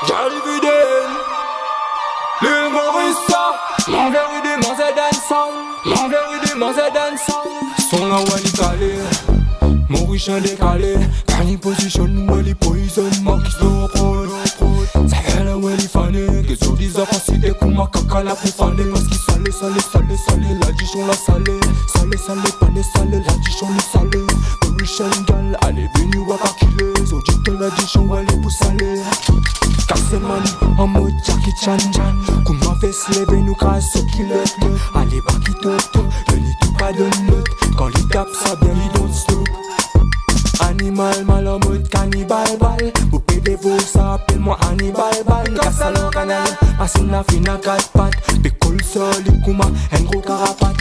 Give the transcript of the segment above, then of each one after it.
Jalviden Le Morissa L'envers du Mans et dansant L'envers du Mans et dansant Son la wali calé Mauricien décalé Cani position wali poison Marquis no prod Ça fait la wali fané Que sur des capacités Kouma kaka la pour fané Parce qu'il salé La dijon la salé Pané salé La dijon le salé Mauricien gal Allez venu waka kilé So jito la dijon wali pour salé Kasseman en mode Jackie Chan Kouma fait se lever nous casse ce qu'il est Allez baki toto Le lit tout pas de note Quand il tape ça bien il don't stop Animal mal en mode cannibal bal Poupée des veaux ça appelle-moi Hannibal bal Casse le canal Machine la fine à 4 pattes Pécole solide Kouma un gros carapate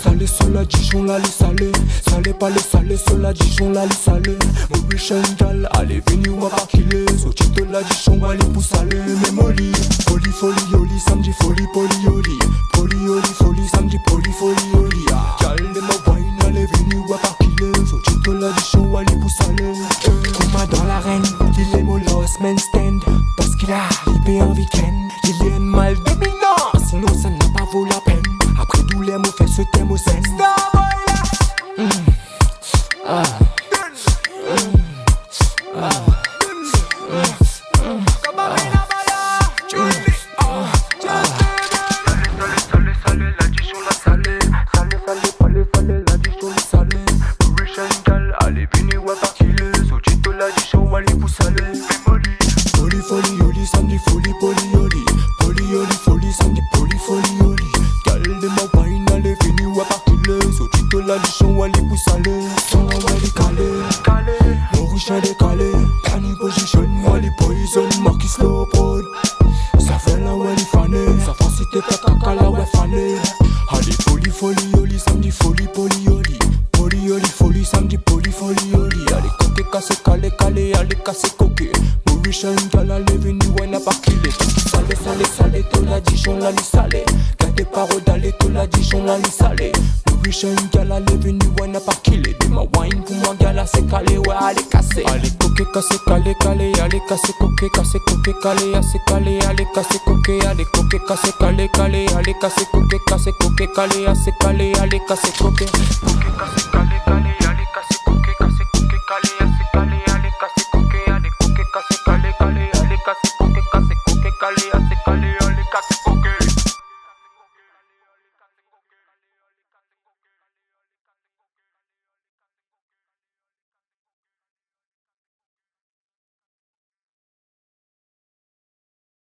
Salé sur la Dijon la li salé Salé pas le salé sur la Dijon la li salé Mauricien gal allez venu ou pas kilé So tito la Dijon wali pour salé Mais molly Folie yoli samedi folie yoli Folie samedi folie yoli Gal de ma wine allez venu ou pas kilé So tito la Dijon wali pour salé Kouma dans l'arène il est mollos man stand Parce qu'il a libé un week-end Il est un mal dominant Sinon ça n'a pas vaut la peine Après tous les mots fait ce thème au scène Folie yoli samedi folie yoli Folie samedi folie yoli Gal de ma wine allez venu ou pas kilé So tito la Dijon wali pour salé Son la wali calé Mauricien décalé Cani position wali poison Marquis slow prod Ça fait la wali fané Ça fait si t'es pas caca la ouais fané Allez folie yoli samedi folie yoli Folie samedi folie yoli Allez coquet cassé calé Allez cassé coquet Mauricien gal allez venu ouais n'a pas killé Salé tout la Dijon la li salé Gardez parole d'aller tout la Dijon la li salé Mauricien gal allez venu ouais n'a pas killé De ma wine pour moi gal c'est calé ouais allez casser Allez coquet cassé calé Allez casser coquet calé assez calé Allez casser coquet allez coquet cassé calé Allez casser coquet calé assez calé Allez casser coquet cassé calé